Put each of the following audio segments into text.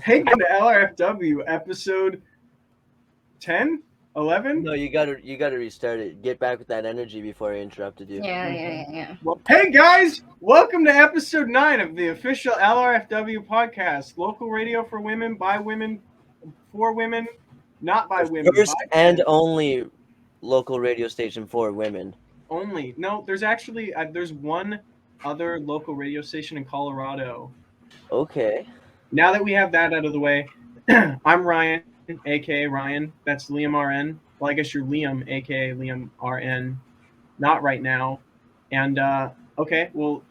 Welcome to LRFW episode 10, 11. No, you gotta restart it. Get back with that energy before I interrupted you. Yeah. Well, hey guys, welcome to episode 9 of the official LRFW podcast. Local radio for women, by women, for women, not by women. First by and men. only local radio station for women. Only. No, there's actually there's one other local radio station in Colorado. Okay. Now that we have that out of the way, I'm Ryan, aka Ryan. That's Liam RN. Well, I guess you're Liam, aka Liam RN. Not right now. And okay, well,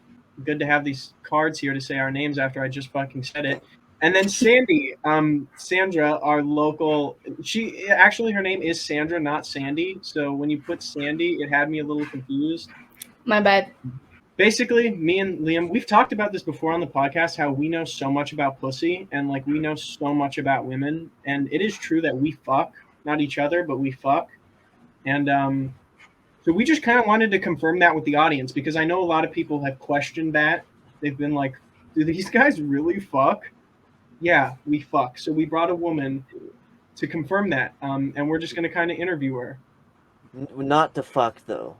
good to have these cards here to say our names after I just fucking said it. And then Sandy, Sandra, our local. She actually, her name is Sandra, not Sandy. So when you put Sandy, it had me a little confused. My bad. Basically, me and Liam, we've talked about this before on the podcast, how we know so much about pussy and like we know so much about women. And it is true that we fuck, not each other, but we fuck. And so we just kind of wanted to confirm that with the audience because I know a lot of people have questioned that. They've been like, do these guys really fuck? Yeah, we fuck. So we brought a woman to confirm that. And we're just going to kind of interview her. Not to fuck though,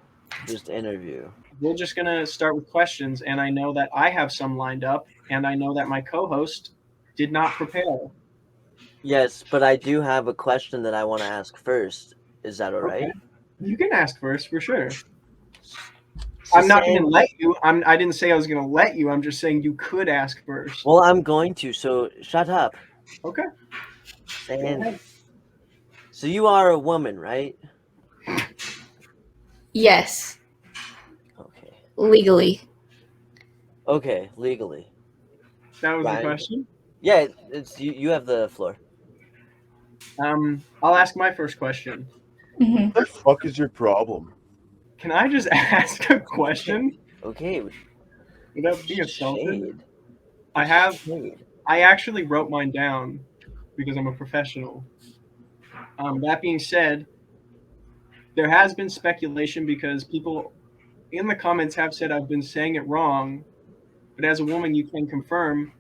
just interview. We're just going to start with questions, and I know that I have some lined up, and I know that my co-host did not prepare. Yes, but I do have a question that I want to ask first. Is that all right? Okay. You can ask first, for sure. So I'm not going to Sandy- let you. I didn't say I was going to let you. I'm just saying you could ask first. Well, I'm going to, so shut up. Okay. Sandy. So you are a woman, right? Yes, Okay. legally. Okay, legally. That was Ryan. the question. Yeah, it's you have the floor. I'll ask my first question. Mhm. What the fuck is your problem? Can I just ask a question Okay. without being assaulted? Shade. I actually wrote mine down because I'm a professional. That being said, there has been speculation because people in the comments have said I've been saying it wrong, but as a woman, you can confirm.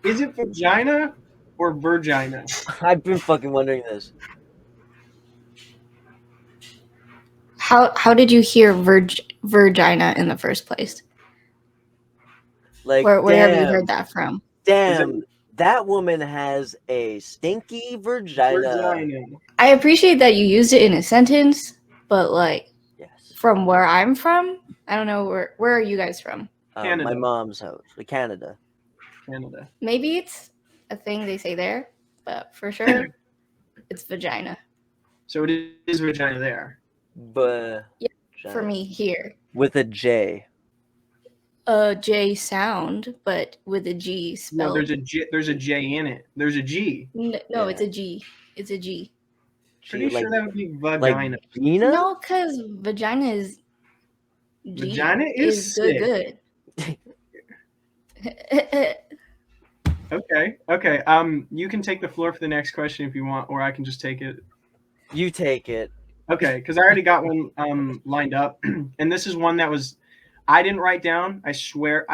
Is it vagina or virgina? I've been fucking wondering this. How did you hear virgina in the first place? Like, Where have you damn, heard that from? damn, that woman has a stinky vagina. Virgina. I appreciate that you used it in a sentence, but like Yes. from where I'm from, I don't know where are you guys from? My Canada. mom's house, Canada. Canada. Maybe it's a thing they say there, but for sure it's vagina So it is vagina there. But for me here. with a J. A J sound, but with a G spelled. No, there's a J in it. There's a G. No, Yeah. it's a G. It's a G. Pretty like, sure that would be vagina. like Gina? No, because vagina is G Vagina is sick. good. Okay. You can take the floor for the next question if you want, or I can just take it. You take it. Okay, because I already got one lined up, and this is one that I didn't write down. I swear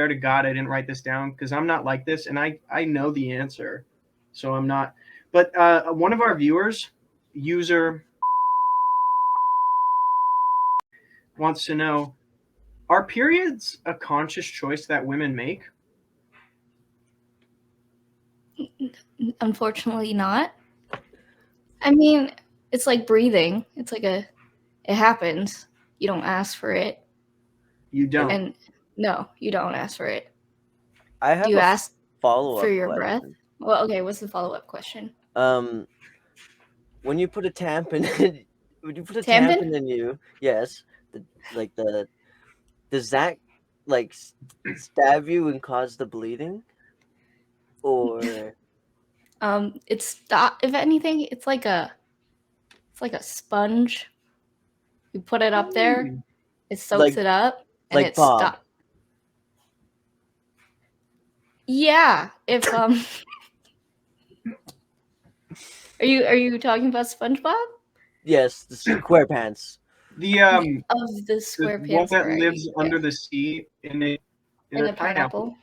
to God, I didn't write this down because I'm not like this, and I know the answer, so I'm not. But one of our viewers, user, wants to know: are periods a conscious choice that women make? Unfortunately, not. I mean, it's like breathing. It's like it happens. You don't ask for it, You don't. and no, you don't ask for it. I have Do you a ask follow-up for your question. breath? Well, okay. What's the follow-up question? When you put a tampon Tampon? in you, yes, does that like stab you and cause the bleeding? Or It's if anything, it's like a sponge. You put it up there, it soaks Like- it up, and like it Bob. stops. Yeah, if are you talking about SpongeBob? yes, the SquarePants. The Of the the square one pants that variety, lives yeah. under the sea in a in a pineapple.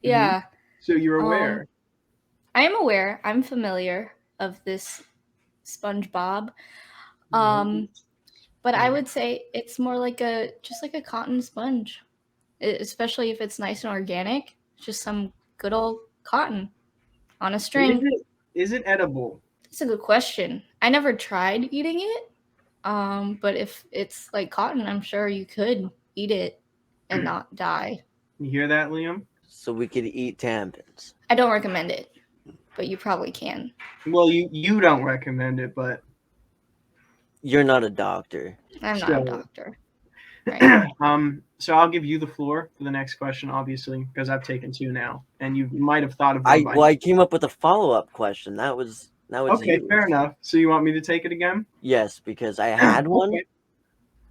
Yeah. So you're aware. I am aware. I'm familiar of this SpongeBob. But I would say it's more like just like a cotton sponge, especially if it's nice and organic. Just some good old cotton on a string. Is it edible? That's a good question. I never tried eating it. But if it's like cotton, I'm sure you could eat it and not die. You hear that, Liam? So we could eat tampons. I don't recommend it, but you probably can. Well, you don't recommend it, but You're not a doctor. I'm not a doctor. Right. So I'll give you the floor for the next question, obviously, because I've taken 2 now, and you might have thought of one. I came up with a follow-up question. That was okay. you. Fair enough. So you want me to take it again? Yes, because I had one, Okay.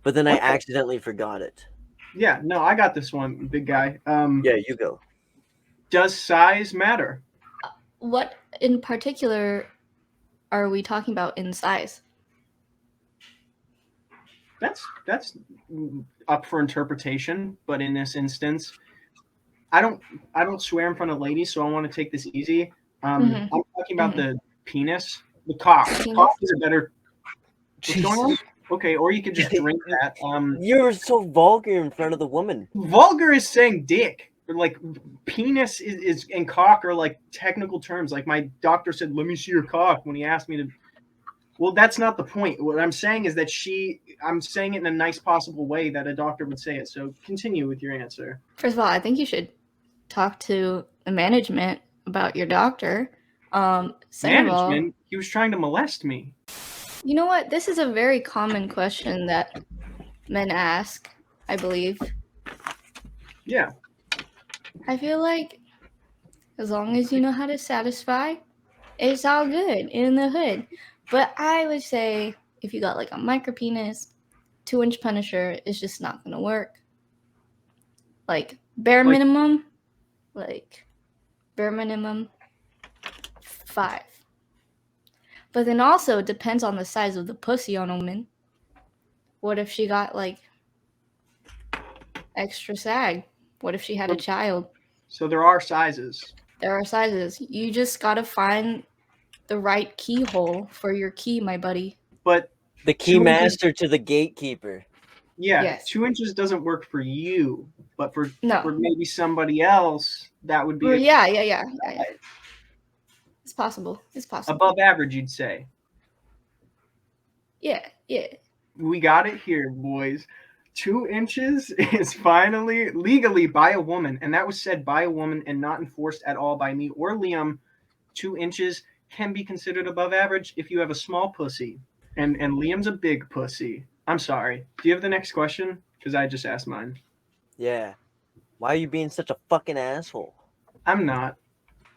but then I accidentally forgot it. Yeah. No, I got this one, big guy. Yeah, you go. Does size matter? What in particular are we talking about in size? That's up for interpretation, but in this instance, I don't swear in front of ladies, so I want to take this easy. I'm talking about the penis, the cock. Penis? Cock is a better. What's going on? Okay, or you could just drink that. You're so vulgar in front of the woman. Vulgar is saying dick. Like penis is and cock are like technical terms. Like my doctor said, "Let me see your cock" when he asked me to. Well, that's not the point. What I'm saying is that I'm saying it in a nice possible way that a doctor would say it. So continue with your answer. First of all, I think you should talk to the management about your doctor. Second of all, he was trying to molest me. You know what? This is a very common question that men ask, I believe. Yeah. I feel like as long as you know how to satisfy, it's all good in the hood. But I would say if you got like a micro penis, 2-inch Punisher is just not gonna work. Like bare minimum 5. But then also it depends on the size of the pussy on a woman. What if she got like extra sag? What if she had a child? So there are sizes. There are sizes. You just gotta find the right keyhole for your key, my buddy. But the key master to the gatekeeper. Yeah, yes. 2 inches doesn't work for you, but for maybe somebody else, that would be. Yeah. It's possible. Above average, you'd say. Yeah. We got it here, boys. 2 inches is finally legally by a woman, and that was said by a woman and not enforced at all by me or Liam. 2 inches can be considered above average if you have a small pussy, and Liam's a big pussy. I'm sorry. Do you have the next question? Because I just asked mine. Yeah. Why are you being such a fucking asshole? I'm not.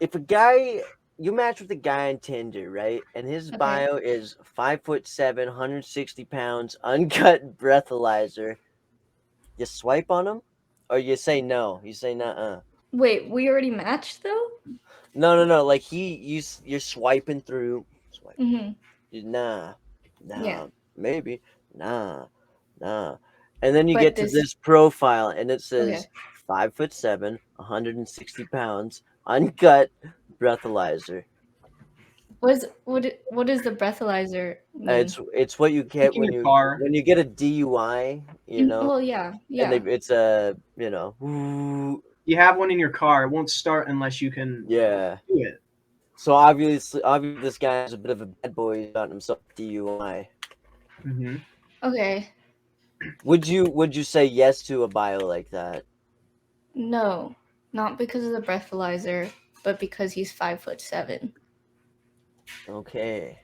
If a guy, you match with a guy on Tinder, right? And his bio is 5'7", 160 pounds, uncut breathalyzer. You swipe on him, or you say no? You say nuh-uh. Wait, we already matched though? No. Like you're swiping through. Nah, maybe, nah. And then you get to this profile, and it says 5'7", 160 pounds, uncut breathalyzer. What is the breathalyzer mean? It's what you get when you get a DUI, you know. Well, yeah. And it's a You have one in your car. It won't start unless you can do it. So obviously, this guy is a bit of a bad boy. He's gotten himself DUI. Mm-hmm. Okay. Would you say yes to a bio like that? No, not because of the breathalyzer, but because he's 5'7". Okay.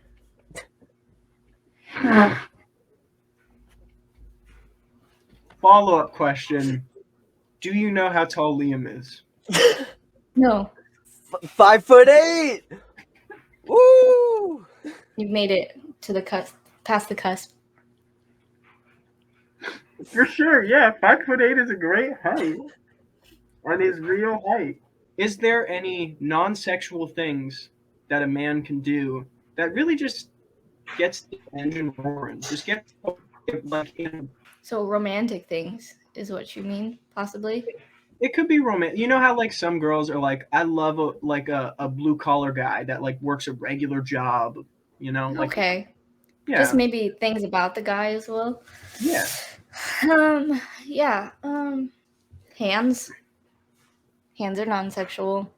Follow-up question. Do you know how tall Liam is? No. 5'8". Woo! You've made it to the cusp, past the cusp. For sure, yeah. 5'8" is a great height. And his real height. Is there any non-sexual things that a man can do that really just gets the engine roaring? Just gets like So romantic things is what you mean, possibly? It could be romantic. You know how like some girls are like, I love a blue collar guy that like works a regular job. You know, like Okay. yeah, Just maybe things about the guy as well. yeah. Yeah. Hands. Hands are non-sexual.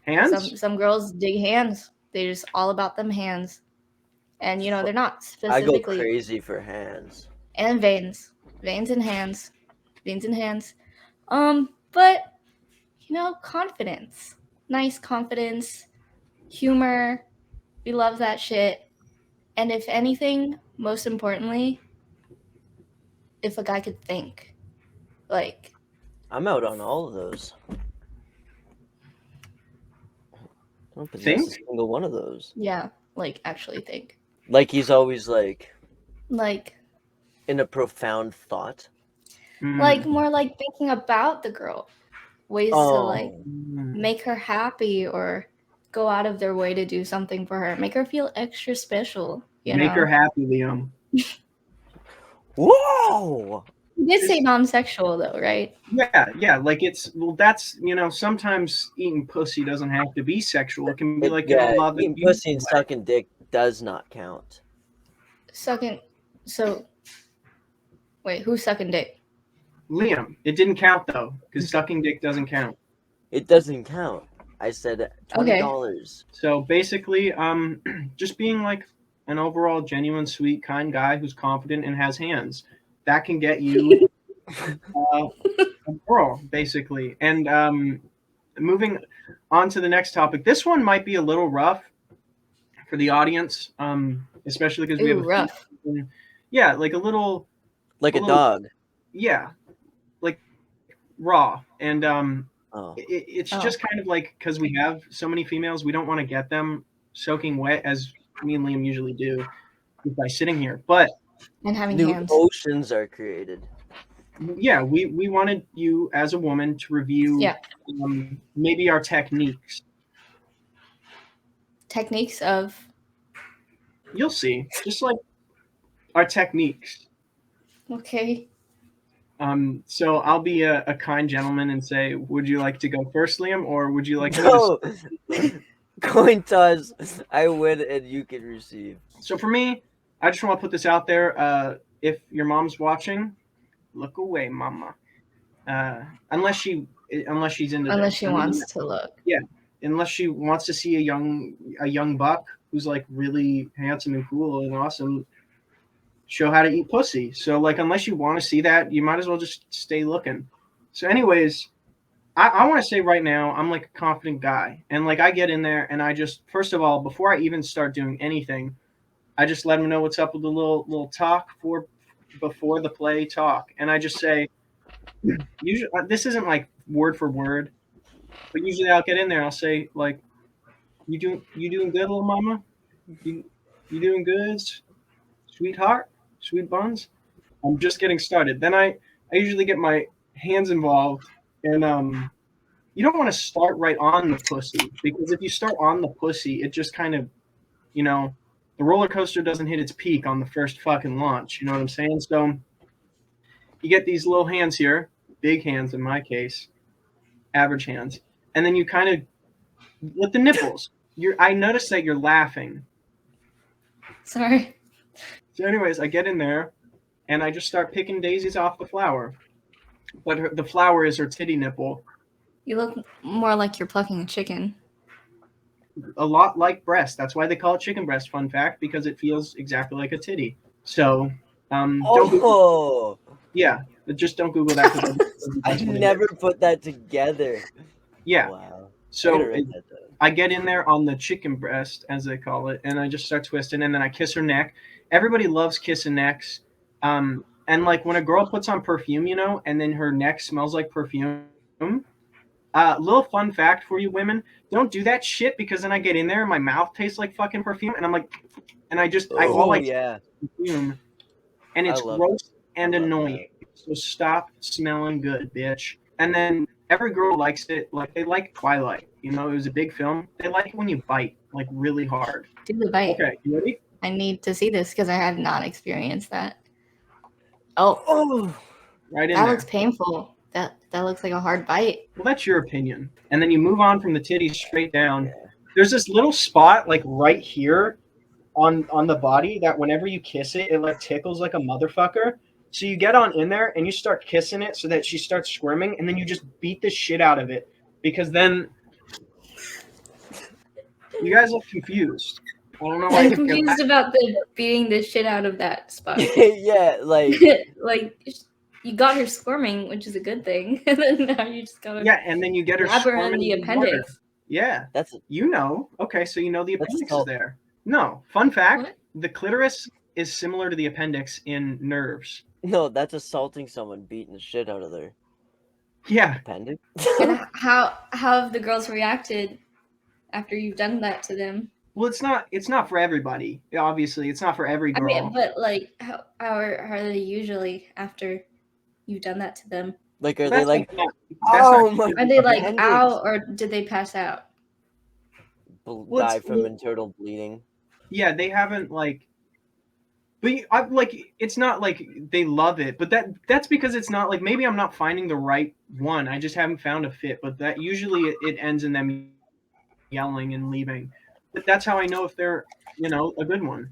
Hands. Some girls dig hands. They're just all about them hands. And they're not I go specifically crazy for hands. and veins. Veins and hands. Veins and hands. But confidence. Nice confidence, humor. We love that shit. And if anything, most importantly, if a guy could think. Like, I'm out on all of those. I don't possess a Think? single one of those. yeah, like actually think. Like he's always like Like in a profound thought. like more like thinking about the girl. Ways to like make her happy or go out of their way to do something for her. Make her feel extra special, Make her happy, Liam. Whoa! You did say non-sexual though, right? Yeah. Like that's sometimes eating pussy doesn't have to be sexual. It can be like love eating pussy and sucking dick does not count. Sucking. So, wait, who's sucking dick? Liam, it didn't count though, because sucking dick doesn't count. It doesn't count. I said $20. So basically, just being like an overall genuine, sweet, kind guy who's confident and has hands, that can get you a girl, basically. And moving on to the next topic, this one might be a little rough for the audience, especially because we have rough. Yeah, like a little, like a dog. Yeah, like raw, and it's just kind of like because we have so many females, we don't want to get them soaking wet as me and Liam usually do by sitting here, but and having new hands. oceans are created. Yeah, we wanted you as a woman to review maybe our techniques. Techniques of. You'll see, just like our techniques. Okay. So I'll be a kind gentleman and say, would you like to go first, Liam, or would you like No. Coin toss. I win and you can receive. So for me, I just want to put this out there. If your mom's watching, look away, mama. Unless she's into unless this. she wants to look. Yeah, unless she wants to see a young buck who's like really handsome and cool and awesome show how to eat pussy. So like, unless you want to see that, you might as well just stay looking. So anyways, I want to say right now, I'm like a confident guy, and like I get in there and I just, first of all, before I even start doing anything, I just let them know what's up with the little talk before the play talk, and I just say, usually this isn't like word for word, but usually I'll get in there and I'll say like, you doing good, little mama? You doing good, sweetheart, sweet buns? I'm just getting started. Then I usually get my hands involved, and you don't want to start right on the pussy, because if you start on the pussy, it just kind of, the roller coaster doesn't hit its peak on the first fucking launch. You know what I'm saying? So you get these little hands here, big hands in my case, average hands, and then you kind of with the nipples. I noticed that you're laughing. Sorry. So anyways, I get in there and I just start picking daisies off the flower. But the flower is her titty nipple. You look more like you're plucking a chicken. A lot like breast. That's why they call it chicken breast, fun fact, because it feels exactly like a titty. So, just don't Google that. I never put that together. Yeah. Wow. So I get in there on the chicken breast, as they call it, and I just start twisting, and then I kiss her neck. Everybody loves kissing necks. And like when a girl puts on perfume, and then her neck smells like perfume. Little fun fact for you women: don't do that shit, because then I get in there and my mouth tastes like fucking perfume, and I'm like, and I perfume, and it's gross and annoying. So stop smelling good, bitch. And then every girl likes it. Like they like Twilight. It was a big film. They like it when you bite like really hard. Do the bite. Okay, you ready? I need to see this because I have not experienced that. Oh, right in that there. looks painful. That looks like a hard bite. Well, that's your opinion. And then you move on from the titties straight down. There's this little spot like right here on the body that whenever you kiss it, it like tickles like a motherfucker. So you get on in there and you start kissing it so that she starts squirming, and then you just beat the shit out of it, because then you guys look confused. I don't know why. I'm confused about the beating the shit out of that spot. Yeah, like Like you got her squirming, which is a good thing, and then now you just gotta and then you get her grab her in squirming the even harder. appendix. Yeah, that's you know. Okay, so you know the That's appendix so- is there. No, fun fact: What? the clitoris is similar to the appendix in nerves. no, that's assaulting someone, beating the shit out of their Yeah, appendix. And how have the girls reacted after you've done that to them? well, it's not for everybody. Obviously, it's not for every I girl. mean, but like, how are they usually after you've done that to them? Like, are Well, they that's like, not- oh my Are they like appendix. ow, or did they pass out? Die from internal bleeding? Yeah, they haven't like. But it's not like they love it, but that's because it's not like, maybe I'm not finding the right one. I just haven't found a fit. But that usually it ends in them yelling and leaving. But that's how I know if they're a good one.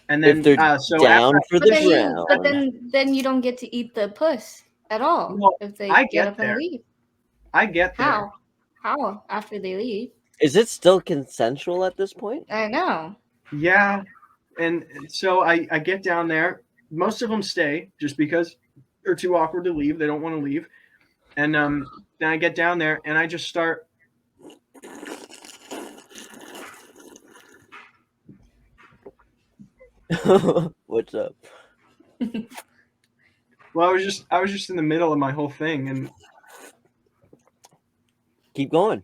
And then If they're so down after, for But the then ground. then you don't get to eat the puss at all Well, if they I get get up there. and leave. I get there. How after they leave? Is it still consensual at this point? I know. Yeah, and so I get down there. Most of them stay just because they're too awkward to leave. They don't want to leave. And then I get down there and I just start. What's up? Well, I was just in the middle of my whole thing, and Keep going.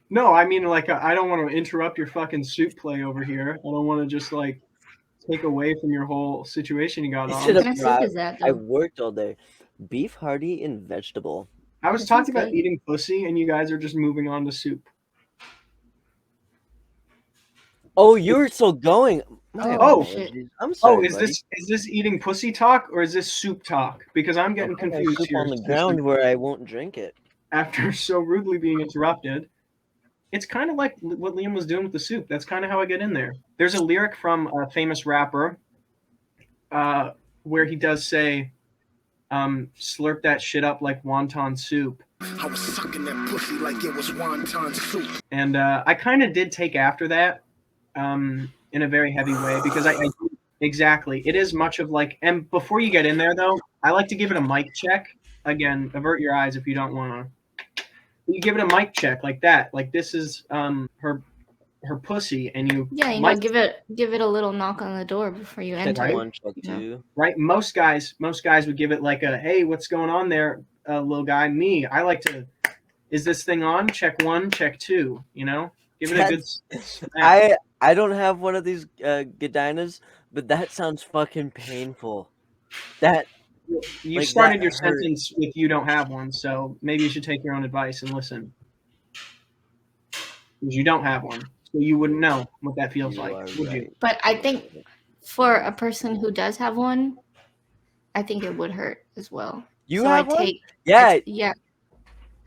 no, I mean, like, I don't want to interrupt your fucking soup play over here. I don't want to just like take away from your whole situation you got You on. should What have kind of soup is that I though? worked all day. Beef hearty and vegetable. I was That talking sounds about good. eating pussy, and you guys are just moving on to soup. Oh, you're still going. My Oh, apologies. shit. I'm sorry, is buddy. this eating pussy talk or is this soup talk? Because I'm getting Okay, confused soup here. on the ground where I won't drink it. After so rudely being interrupted. It's kind of like what Liam was doing with the soup. That's kind of how I get in there. There's a lyric from a famous rapper where he does say, slurp that shit up like wonton soup. I was sucking that pussy like it was wonton soup. And I kind of did take after that in a very heavy way, because I exactly. It is much of like, and before you get in there though, I like to give it a mic check. Again, avert your eyes if you don't want to. You give it a mic check like that. Like, this is her pussy, and you give it a little knock on the door before you Check enter. one, check two. right. Most guys would give it like a, hey, what's going on there, little guy? Me, I like to. Is this thing on? Check one, check two. Give it a good. Smack. I don't have one of these Godinas, but that sounds fucking painful. That You like, started that your hurt. sentence with "you don't have one," so maybe you should take your own advice and listen, because you don't have one, so you wouldn't know what that feels You like, are would you? right. But I think for a person who does have one, I think it would hurt as well. You So have I one? take Yeah. yeah.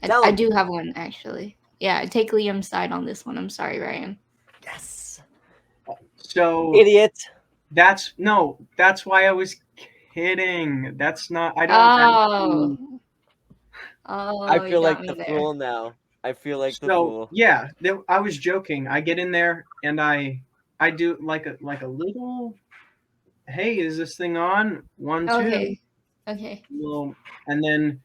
Tell I him. do have one actually. Yeah, I take Liam's side on this one. I'm sorry, Ryan. Yes. So Idiot. that's why I was kidding. That's not. I don't. Oh. Oh, I you feel got like me the there. fool now. I feel like the So fool. yeah, I was joking. I get in there and I do like a little. Hey, is this thing on? 1, 2. Okay. Little, and then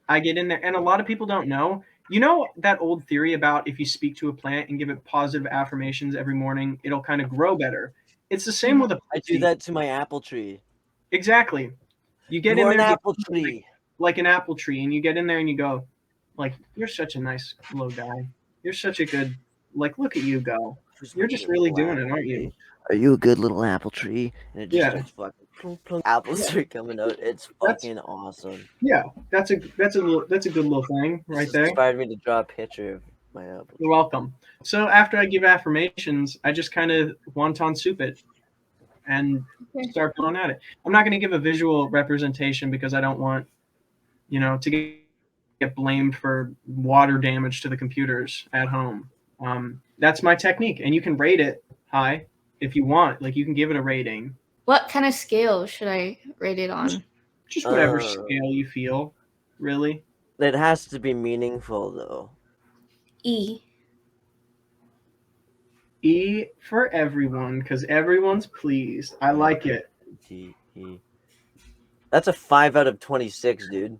I get in there, and a lot of people don't know. You know that old theory about if you speak to a plant and give it positive affirmations every morning, it'll kind of grow better. It's the same with a I pussy. do that to my apple tree. Exactly. You get You in are there an apple tree. like an apple tree, and you get in there and you go, like, you're such a nice little guy. You're such a good, like, look at you go. You're just really doing it, aren't you? Are you a good little apple tree? And it just Yeah. starts fucking plunk, plunk. Apples are coming out. It's fucking awesome. Yeah, that's a good little thing right This there. inspired me to draw a picture of my apple. You're welcome. So after I give affirmations, I just kind of wonton soup it and start going at it. I'm not going to give a visual representation because I don't want to get blamed for water damage to the computers at home. That's my technique, and you can rate it high if you want. Like, you can give it a rating. What kind of scale should I rate it on? Just whatever scale you feel, really. It has to be meaningful, though. E. E for everyone, because everyone's pleased. I like it. D-E. That's a 5 out of 26, dude.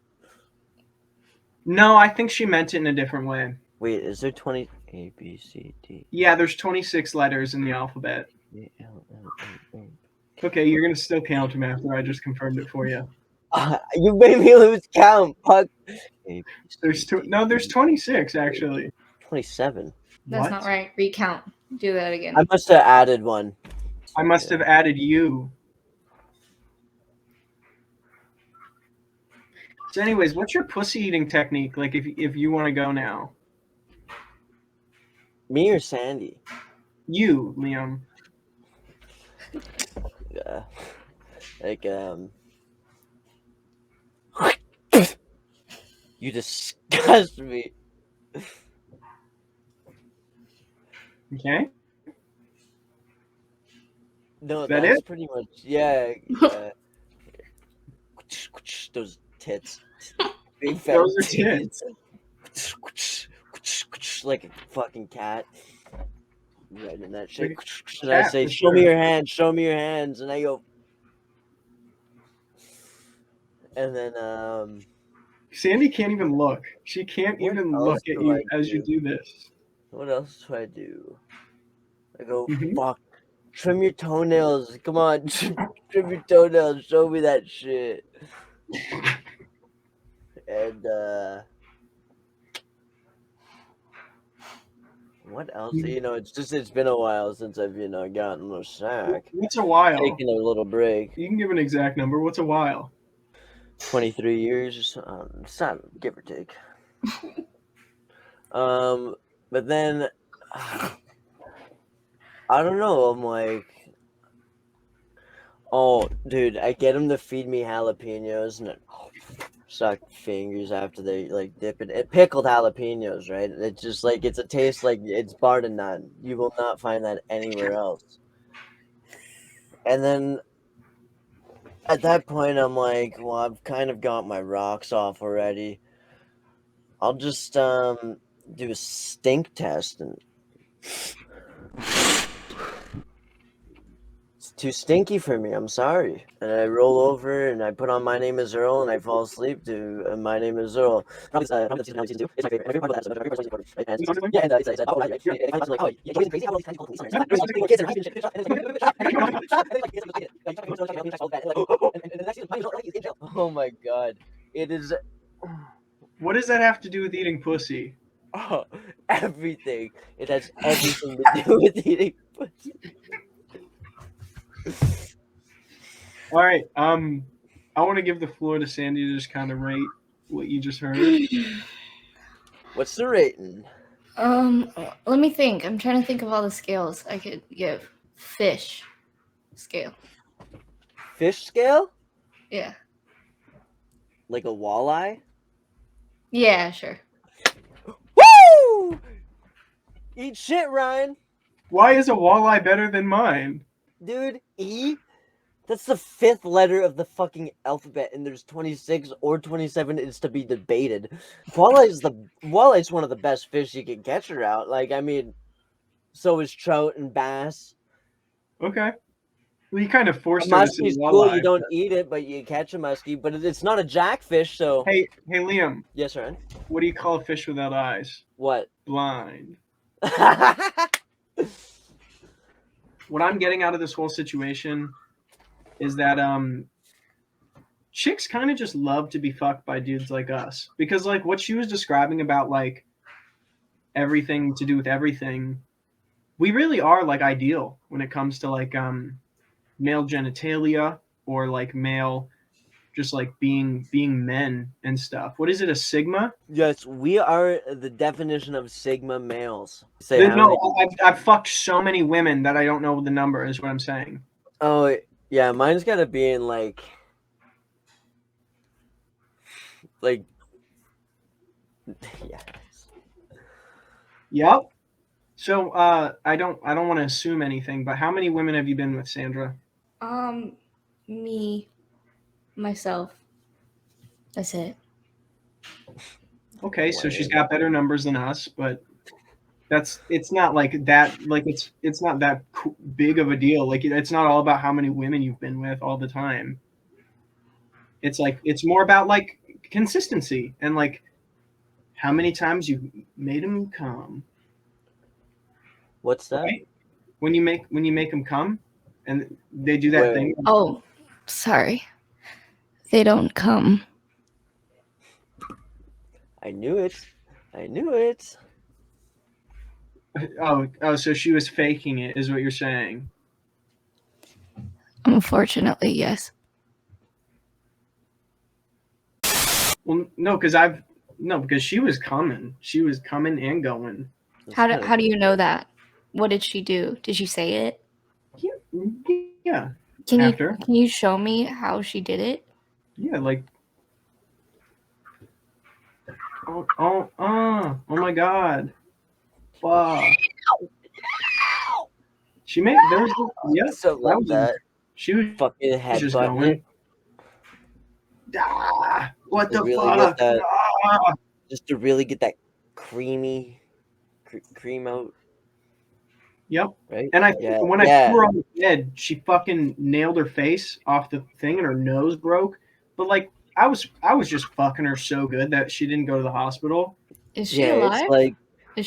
No, I think she meant it in a different way. Wait, is there 20? A, B, C, D. Yeah, there's 26 letters in the alphabet. E, L, L, M, N. Okay, you're going to still count them after I just confirmed it for you. You made me lose count. Fuck. A, B, C, there's 26, actually. 27. That's What? not right. Recount. Do that again. I must have added one. I must have added you. So anyways, what's your pussy eating technique? Like, if you want to go now. Me or Sandy? You, Liam. Like, you disgust me. Okay. No, Is that that's it? pretty much, yeah. Those tits. Big fat Those are tits. Like a fucking cat. Right in that shit. Like And I cat, say, for show me sure. your hands, show me your hands. And I go, and then, Sandy can't even look. She can't What even else look at do you I as you do this. what else do I do? I go, Mhm. fuck, trim your toenails. Come on, trim your toenails. Show me that shit. And, what else? It's been a while since I've, gotten a sack. What's a while? Taking a little break. You can give an exact number. What's a while? 23 years or so. It's not, give or take. But then, I don't know. I'm like, oh, dude, I get them to feed me jalapenos and suck fingers after they dip it. Pickled jalapenos, right? It's just it's a taste it's bar to none. You will not find that anywhere else. And then at that point, I'm like, well, I've kind of got my rocks off already. I'll just do a stink test, and it's too stinky for me. I'm sorry. And I roll over and I put on My Name Is Earl and I fall asleep to My Name Is Earl. It's my favorite. My favorite part of that episode. My favorite part is and yeah, and it's oh right. And I'm like, oh, yeah, it's crazy how all these kinds of police are. There's like kids in high school. Oh my god, it is. What does that have to do with eating pussy? Oh, everything. It has everything to do with eating pussy. All right. I want to give the floor to Sandy to just kind of rate what you just heard. What's the rating? Let me think. I'm trying to think of all the scales I could give. Fish scale. Fish scale? Yeah. Like a walleye? Yeah, sure. Woo! Eat shit, Ryan. Why is a walleye better than mine? Dude, E? That's the 5th letter of the fucking alphabet, and there's 26 or 27. It's to be debated. Walleye's one of the best fish you can catch around. So is trout and bass. Okay. Well, you kind of forced A her to say muskie's walleye. cool. You don't eat it, but you catch a muskie. But it's not a jackfish, so. Hey, Liam. Yes, Ryan. What do you call a fish without eyes? What? Blind. What I'm getting out of this whole situation is that chicks kind of just love to be fucked by dudes like us, because what she was describing about everything to do with everything, we really are ideal when it comes to male genitalia or male just being men and stuff. What is it, a sigma? Yes, we are the definition of sigma males. I've fucked so many women that I don't know the number, is what I'm saying. Oh, yeah, mine's gotta be in Like, yeah. Yep. So I don't want to assume anything, but how many women have you been with, Sandra? Me, myself. That's it. Okay, so she's got better numbers than us, but it's not like that. Like it's not that big of a deal. Like it's not all about how many women you've been with all the time. It's like it's more about like consistency and like how many times you made them come. What's that? Right? When you make them come, and they do that thing. Oh, sorry. They don't come. I knew it. I knew it. Oh, so she was faking it, is what you're saying? Unfortunately, yes. Well, no, because she was coming. She was coming and going. How do you know that? What did she do? Did she say it? Yeah. Can you show me how she did it? Yeah, like. Oh my God. Fuck. She made there was So love that. She was fucking head just button going. it. What the really fuck? Get that, just to really get that creamy cream out. Yep. Right. And when I threw her on the bed, she fucking nailed her face off the thing and her nose broke. But like I was just fucking her so good that she didn't go to the hospital. Is she alive? It's like, is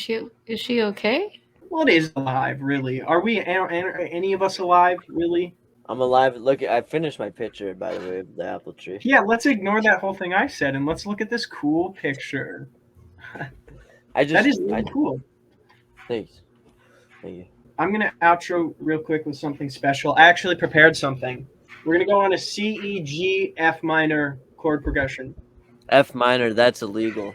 she okay? Well, it is alive, really. Are any of us alive, really? I'm alive. Look, I finished my picture, by the way, of the apple tree. Yeah, let's ignore that whole thing I said and let's look at this cool picture. That is really cool. Thanks. Thank you. I'm going to outro real quick with something special. I actually prepared something. We're going to go on a C, E, G, F minor chord progression. F minor, that's illegal.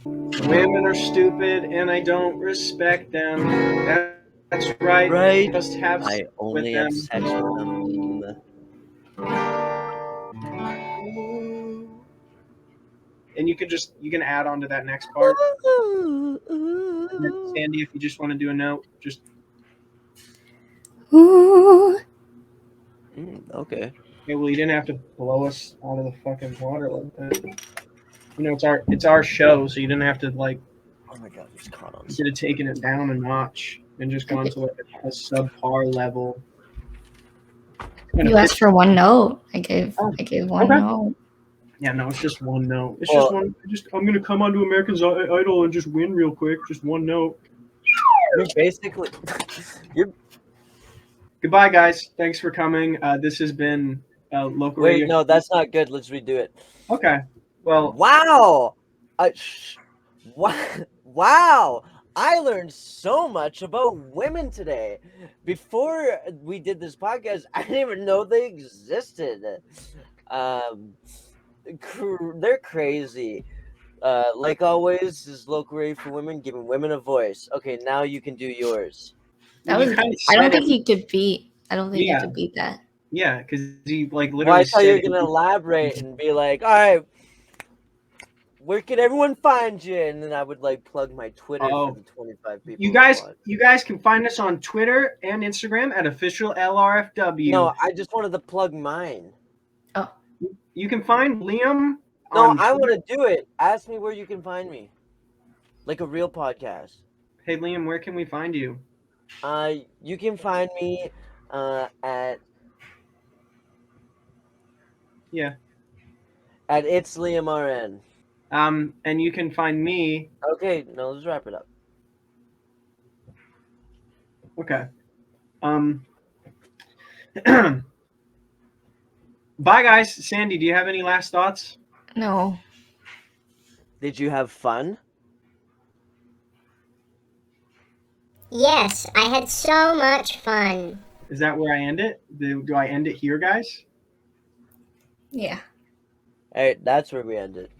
Women are stupid and I don't respect them. That's right. Right. Just have I only have sex with them. And you can add on to that next part. Sandy, if you just want to do a note, just. Ooh. Okay. Okay, well, you didn't have to blow us out of the fucking water like that. You know, it's our show, so you didn't have to like. Oh my God, it's caught on. You could have taken it down a notch and just gone to like a subpar level. You asked for one note. I gave one note. Yeah, no, it's just one note. It's just one. I'm gonna come onto American Idol and just win real quick. Just one note. You're basically. Goodbye, guys. Thanks for coming. This has been local. Wait, radio. no, that's not good. Let's redo it. Okay. Well. Wow. Wow. I learned so much about women today. Before we did this podcast, I didn't even know they existed. They're crazy. Like always, this is local radio for women, giving women a voice. Okay, now you can do yours. I don't think he could beat. I don't think he could beat that. Yeah, because he like literally. Well, I thought you were gonna elaborate and be like, "All right, where can everyone find you?" And then I would like plug my Twitter for the 25 people. You guys can find us on Twitter and Instagram at official LRFW. No, I just wanted to plug mine. Oh. You can find Liam. No, I want to do it. Ask me where you can find me. Like a real podcast. Hey Liam, where can we find you? You can find me at It's Liam RN. And you can find me. Okay, no, let's wrap it up. Okay. Bye, guys. Sandy, do you have any last thoughts? No. Did you have fun? Yes, I had so much fun. Is that where I end it? Do I end it here, guys? Yeah. All right, that's where we end it.